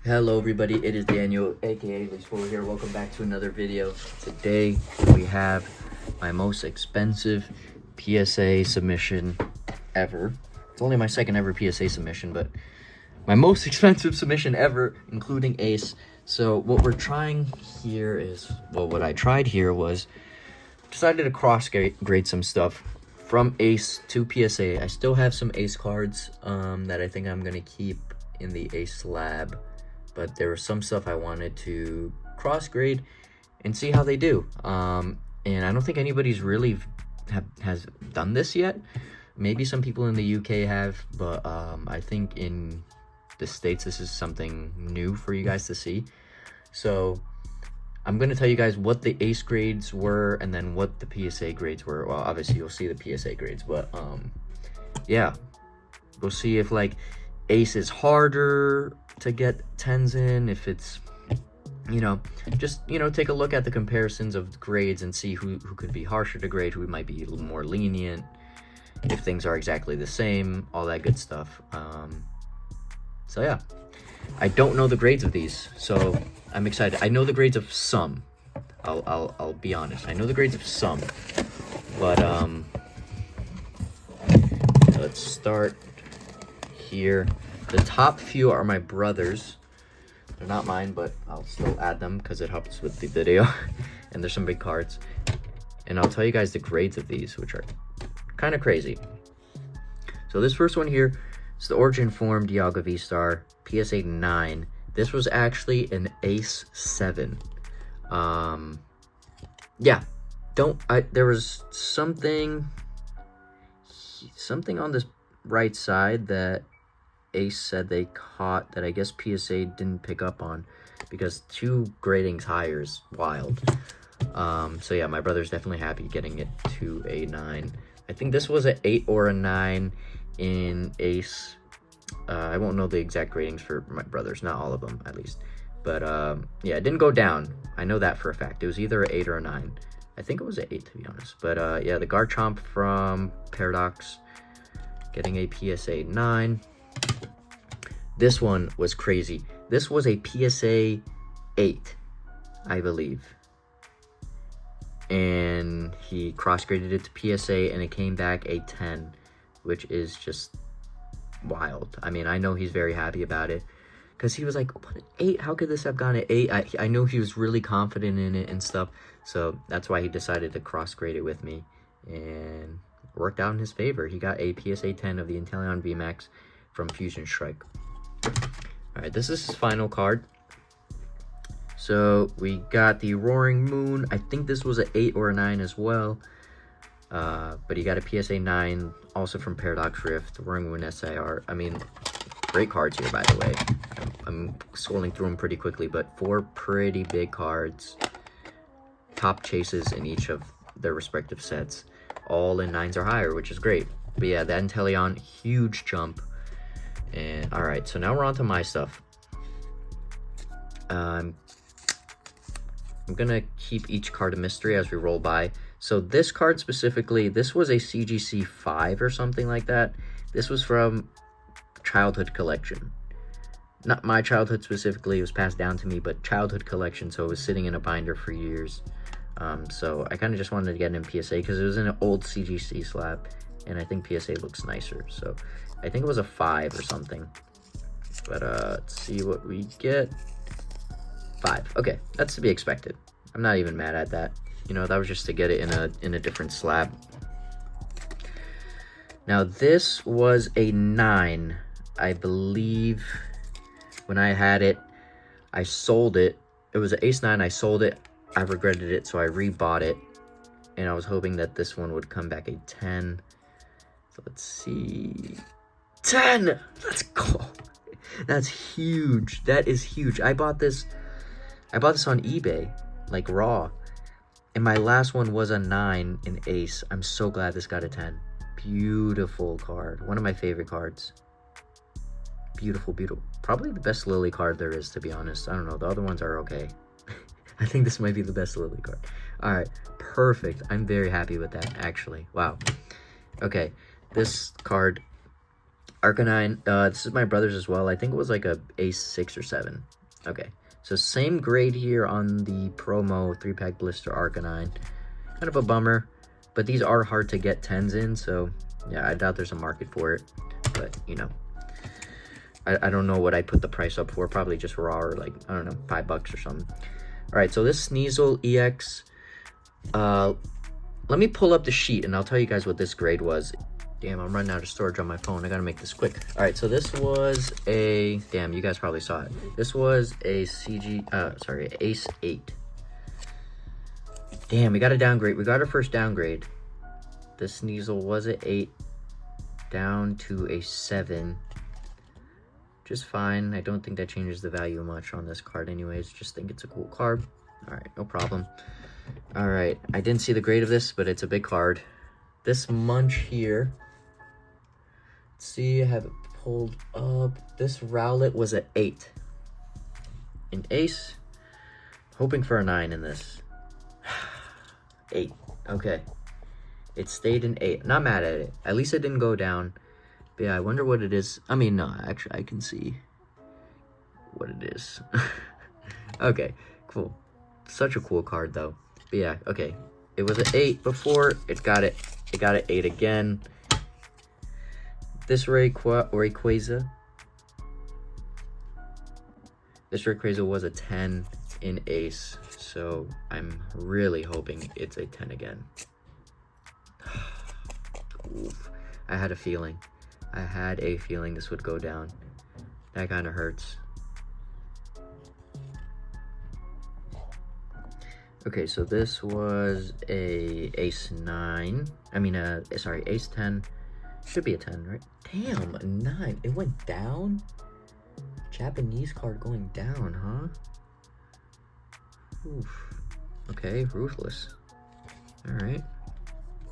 Hello everybody, it is Daniel, aka LisboaCollects here. Welcome back to another video. Today we have my most expensive PSA submission ever. It's only my second ever PSA submission, but my most expensive submission ever, including Ace. So what we're trying here is, well, what I tried here was decided to cross grade some stuff from Ace to PSA. I still have some Ace cards that I think I'm gonna keep in the Ace lab, but there was some stuff I wanted to cross grade and see how they do. And I don't think anybody's really has done this yet. Maybe some people in the UK have, but I think in the States this is something new for you guys to see. So I'm going to tell you guys what the Ace grades were and then what the PSA grades were. Well, obviously you'll see the PSA grades, but yeah, we'll see if like Ace is harder to get 10s in, if it's, you know, just, you know, take a look at the comparisons of grades and see who could be harsher to grade, who might be a little more lenient, if things are exactly the same, all that good stuff. So yeah, I don't know the grades of these, so I'm excited. I know the grades of some. I'll be honest. I know the grades of some, but let's start here. The top few are my brother's. They're not mine, but I'll still add them because it helps with the video. And there's some big cards. And I'll tell you guys the grades of these, which are kind of crazy. So this first one here is the Origin Form Dialga V-Star PSA 9. This was actually an Ace 7. Yeah, there was something on this right side that Ace said they caught that I guess PSA didn't pick up on, because 2 gradings higher is wild. So yeah, my brother's definitely happy getting it to a 9. I think this was an 8 or a 9 in Ace. I won't know the exact gradings for my brothers, not all of them at least, but yeah, it didn't go down. I know that for a fact. It was either an 8 or a 9. I think it was an 8 to be honest, but yeah, the Garchomp from Paradox getting a PSA 9. This one was crazy. This was a PSA 8, I believe. And he cross-graded it to PSA and it came back a 10, which is just wild. I mean, I know he's very happy about it because he was like, what, 8? How could this have gone at 8? I know he was really confident in it and stuff. So that's why he decided to cross-grade it with me. And it worked out in his favor. He got a PSA 10 of the Inteleon VMAX from Fusion Strike. Alright, this is his final card. So we got the Roaring Moon. I think this was an 8 or a 9 as well. But he got a PSA 9 also from Paradox Rift, Roaring Moon SIR. I mean, great cards here, by the way. I'm scrolling through them pretty quickly, but 4 pretty big cards. Top chases in each of their respective sets. All in 9s or higher, which is great. But yeah, that Inteleon, huge jump. And all right, so now we're on to my stuff. I'm gonna keep each card a mystery as we roll by. So this card specifically, this was a CGC 5 or something like that. This was from childhood collection. Not my childhood specifically, it was passed down to me, but childhood collection, so it was sitting in a binder for years. So I kind of just wanted to get it in PSA because it was in an old CGC slab, and I think PSA looks nicer. So I think it was a 5 or something. But let's see what we get. 5. Okay, that's to be expected. I'm not even mad at that. You know, that was just to get it in a different slab. Now this was a 9, I believe. When I had it, I sold it. It was an Ace 9. I sold it. I regretted it, so I rebought it. And I was hoping that this one would come back a 10. So let's see. 10! Let's go. That's huge. That is huge. I bought this on eBay, like raw. And my last one was a 9 in Ace. I'm so glad this got a 10. Beautiful card. One of my favorite cards. Beautiful, beautiful. Probably the best Lily card there is, to be honest. I don't know. The other ones are okay. I think this might be the best Lily card. All right. Perfect. I'm very happy with that, actually. Wow. Okay. This card, Arcanine, this is my brother's as well. I think it was like a Ace 6 or 7. Okay, so same grade here on the promo 3-pack blister Arcanine. Kind of a bummer, but these are hard to get 10s in, so yeah, I doubt there's a market for it. But, you know, I don't know what I put the price up for. Probably just raw or like, I don't know, $5 or something. All right, so this Sneasel EX, let me pull up the sheet and I'll tell you guys what this grade was. Damn, I'm running out of storage on my phone. I gotta make this quick. All right, so this was a, damn, you guys probably saw it. This was a Ace 8. Damn, we got a downgrade. We got our first downgrade. The Sneasel was an 8 down to a 7. Just fine. I don't think that changes the value much on this card anyways. Just think it's a cool card. All right, no problem. All right, I didn't see the grade of this, but it's a big card. This Munch here. Let's see, I have it pulled up. This Rowlet was an 8. An Ace. Hoping for a 9 in this. 8. Okay. It stayed in 8. Not mad at it. At least it didn't go down. But yeah, I wonder what it is. I mean, no, actually, I can see what it is. Okay, cool. Such a cool card, though. But yeah, okay. It was an 8 before. It got an 8 again. This Rayquaza. This Rayquaza was a 10 in Ace. So I'm really hoping it's a 10 again. Oof. I had a feeling. I had a feeling this would go down. That kind of hurts. Okay, so this was a Ace 9. I mean, sorry, Ace 10. Should be a 10, right? Damn, a 9. It went down? Japanese card going down, huh? Oof. Okay, ruthless. Alright.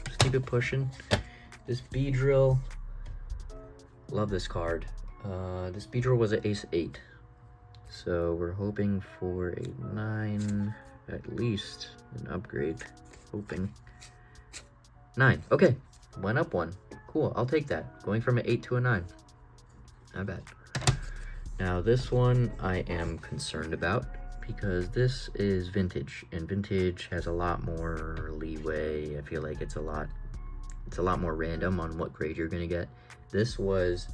Just keep it pushing. This Beedrill. Love this card. This Beedrill was an Ace 8. So we're hoping for a 9, at least an upgrade. Hoping. 9. Okay. Went up 1. Cool. I'll take that. Going from an 8 to a 9. Not bad. Now this one I am concerned about because this is vintage, and vintage has a lot more leeway. I feel like it's a lot more random on what grade you're gonna get. This was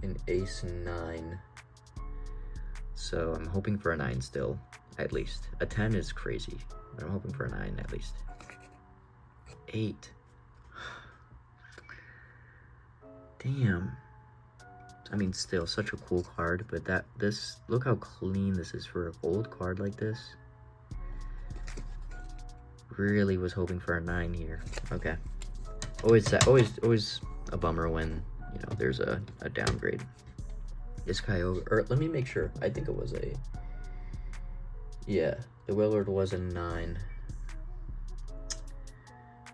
an Ace 9, so I'm hoping for a 9 still, at least. A 10 is crazy, but I'm hoping for a 9 at least. 8. Damn. I mean, still such a cool card, but this, look how clean this is for a gold card like this. Really was hoping for a 9 here. Okay. Always a bummer when, you know, there's a downgrade. This Kyogre, or let me make sure. I think it was a, yeah, the Willard was a 9.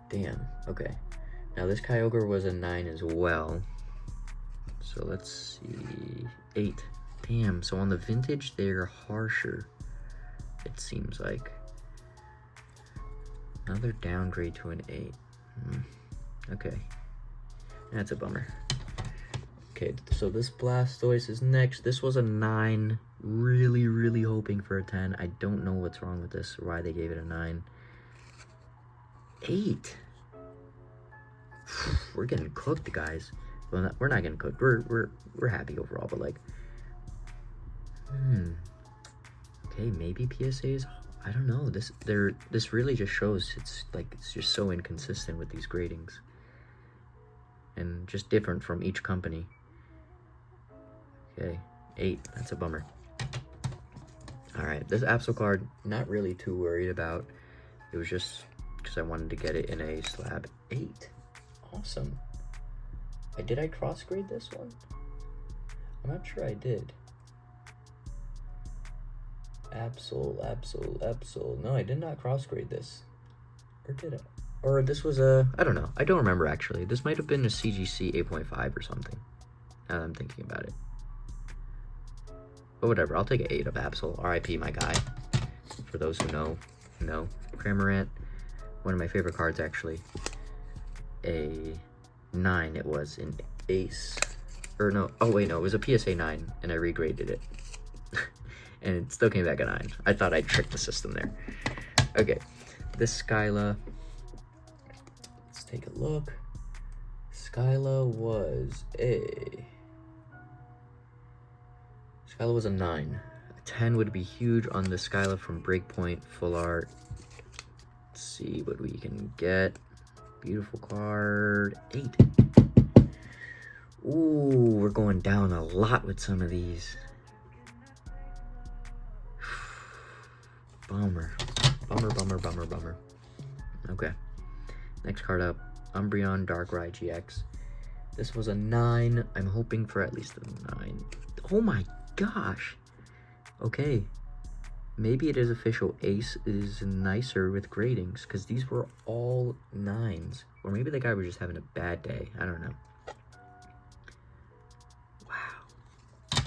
Damn, okay. Now this Kyogre was a 9 as well. So let's see, 8. Damn, so on the vintage, they're harsher, it seems like. Another downgrade to an 8. Okay, that's a bummer. Okay, so this Blastoise is next. This was a 9. Really hoping for a 10. I don't know what's wrong with this or why they gave it a 9. 8. We're getting cooked, guys. Well, we're not getting cooked. We're happy overall, but like, okay, maybe PSA is, I don't know. This really just shows it's just so inconsistent with these gradings, and just different from each company. Okay, 8. That's a bummer. All right, this Absol card, not really too worried about. It was just because I wanted to get it in a slab. 8. Awesome. Did I cross grade this one? I'm not sure I did. Absol. No, I did not cross grade this. Or did I? Or this was a, I don't know. I don't remember actually. This might have been a CGC 8.5 or something. Now that I'm thinking about it. But whatever, I'll take an 8 of Absol. RIP, my guy. For those who know. Cramorant, one of my favorite cards actually. A 9 it was in Ace. Or no, oh wait, no, it was a PSA 9 and I regraded it. and it still came back a 9. I thought I'd trick the system there. Okay, this Skyla, let's take a look. Skyla was a 9. A 10 would be huge on the Skyla from Breakpoint Full Art. Let's see what we can get. Beautiful card. 8. Ooh, we're going down a lot with some of these. Bummer. Bummer. Okay. Next card up. Umbreon Darkrai GX. This was a 9. I'm hoping for at least a 9. Oh my gosh. Okay. Maybe it is official. Ace is nicer with gradings, because these were all 9s. Or maybe the guy was just having a bad day. I don't know. Wow.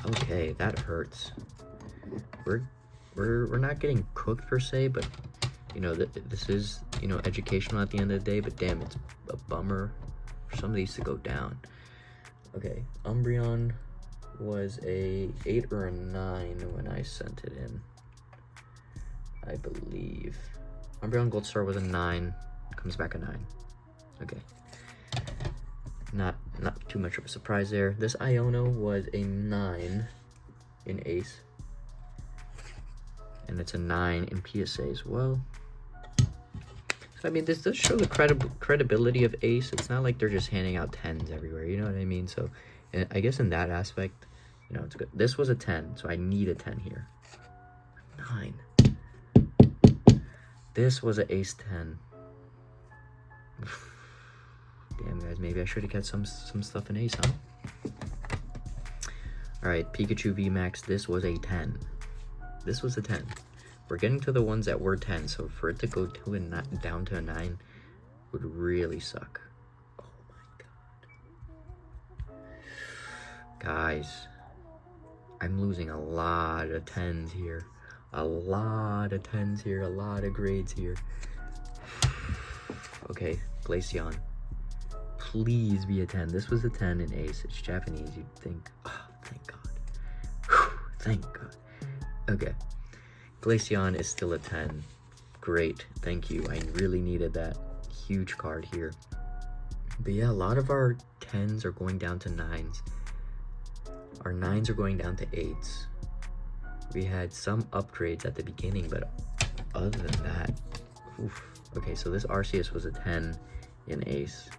Okay, that hurts. We're not getting cooked per se, but you know, this is, you know, educational at the end of the day, but damn, it's a bummer for some of these to go down. Okay, Umbreon was a 8 or a 9 when I sent it in, I believe. Umbreon Gold Star was a 9, comes back a 9. Okay, not too much of a surprise there. This Iono was a 9 in Ace, and it's a 9 in PSA as well. So I mean, this does show the credibility of Ace. It's not like they're just handing out 10s everywhere, you know what I mean? So I guess in that aspect, you know, it's good. This was a 10, so I need a 10 here. 9. This was an Ace 10. Damn, guys, maybe I should have got some stuff in Ace, huh? Alright, Pikachu VMAX, this was a 10. This was a 10. We're getting to the ones that were 10, so for it to go down to a 9 would really suck. Oh my god. Guys, I'm losing a lot of 10s here. A lot of 10s here, a lot of grades here. Okay, Glaceon. Please be a 10. This was a 10 in Ace. It's Japanese, you'd think. Oh, thank god. Whew, thank god. Okay. Glaceon is still a 10. Great, thank you. I really needed that. Huge card here. But yeah, a lot of our 10s are going down to 9s. Our 9s are going down to 8s. We had some upgrades at the beginning, but other than that, oof. Okay, so this Arceus was a 10 in Ace.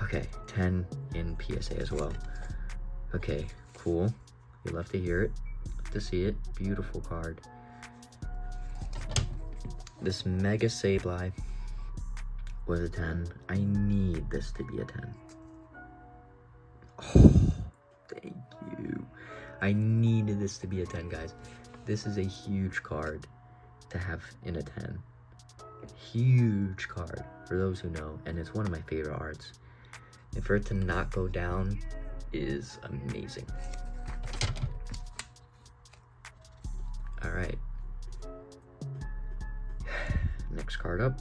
Okay, 10 in PSA as well. Okay, cool. You love to hear it. To see it. Beautiful card. This Mega Sableye was a 10. I need this to be a 10. Oh, thank you. I needed this to be a 10, guys. This is a huge card to have in a 10. Huge card, for those who know, and it's one of my favorite arts. And for it to not go down is amazing. Alright. Next card up.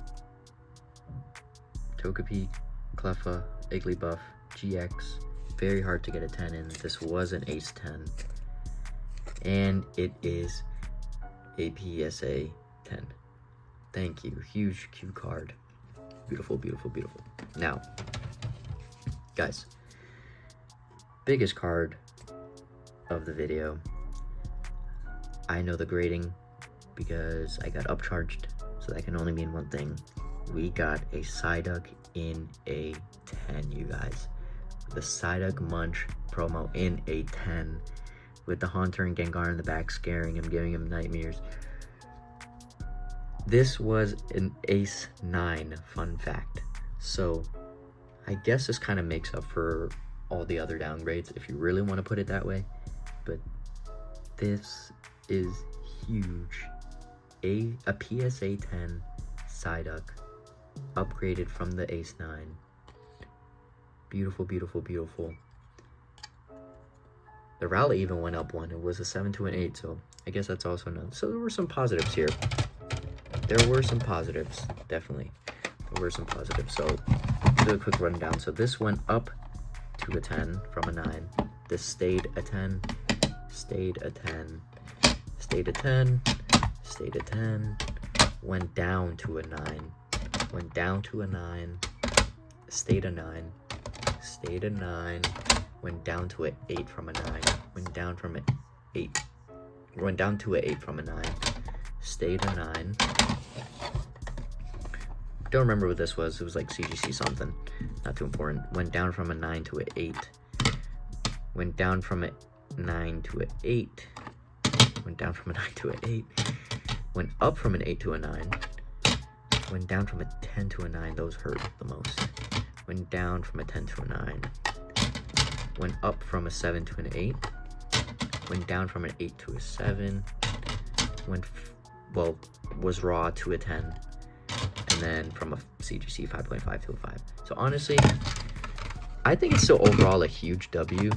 Togepi, Cleffa, Igglybuff, GX. Very hard to get a 10 in. This was an Ace 10. And it is a PSA 10. Thank you. Huge Q card. Beautiful, beautiful, beautiful. Now, guys, biggest card of the video. I know the grading because I got upcharged, so that can only mean one thing. We got a Psyduck in a 10, you guys. The Psyduck Munch promo in a 10 with the Haunter and Gengar in the back scaring him, giving him nightmares. This was an Ace 9, fun fact. So I guess this kind of makes up for all the other downgrades if you really want to put it that way. But this is huge. A PSA 10 Psyduck upgraded from the Ace 9. Beautiful, beautiful, beautiful. The Rowlet even went up 1. It was a 7 to an 8, so I guess that's also known. So there were some positives here. There were some positives, definitely. There were some positives. So do a quick rundown. So this went up to a 10 from a 9. This stayed a 10. stayed a 10, stayed a 10, stayed a 10, went down to a 9, went down to a 9, stayed a 9, stayed a 9, went down to an 8 from a 9, went down from an 8, went down to an 8 from a 9, stayed a 9. Don't remember what this was. It was like CGC something. Not too important. Went down from a 9 to an 8. Went down from a 9 to an 8. Went down from a 9 to an 8. Went up from an 8 to a 9. Went down from a 10 to a 9. Those hurt the most. Went down from a 10 to a 9. Went up from a 7 to an 8. Went down from an 8 to a 7. Was raw to a 10. And then from a CGC 5.5 to a 5. So honestly, I think it's still overall a huge W.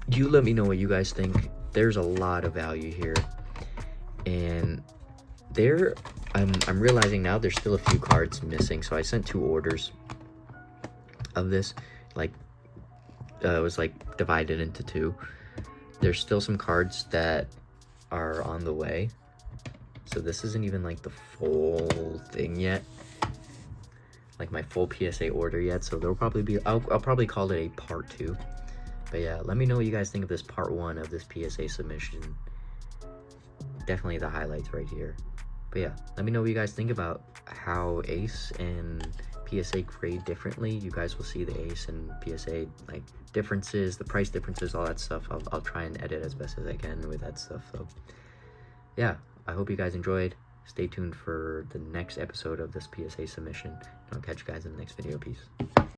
You let me know what you guys think. There's a lot of value here. And I'm realizing now there's still a few cards missing. So I sent 2 orders of this. Like, it was like divided into 2. There's still some cards that are on the way. So this isn't even like the full thing yet, like my full PSA order yet. So there'll probably be, I'll probably call it a part 2. But yeah, let me know what you guys think of this part 1 of this PSA submission. Definitely the highlights right here. But yeah, let me know what you guys think about how Ace and PSA grade differently. You guys will see the Ace and PSA like differences, the price differences, all that stuff. I'll try and edit as best as I can with that stuff. So yeah, I hope you guys enjoyed. Stay tuned for the next episode of this PSA submission. And I'll catch you guys in the next video. Peace.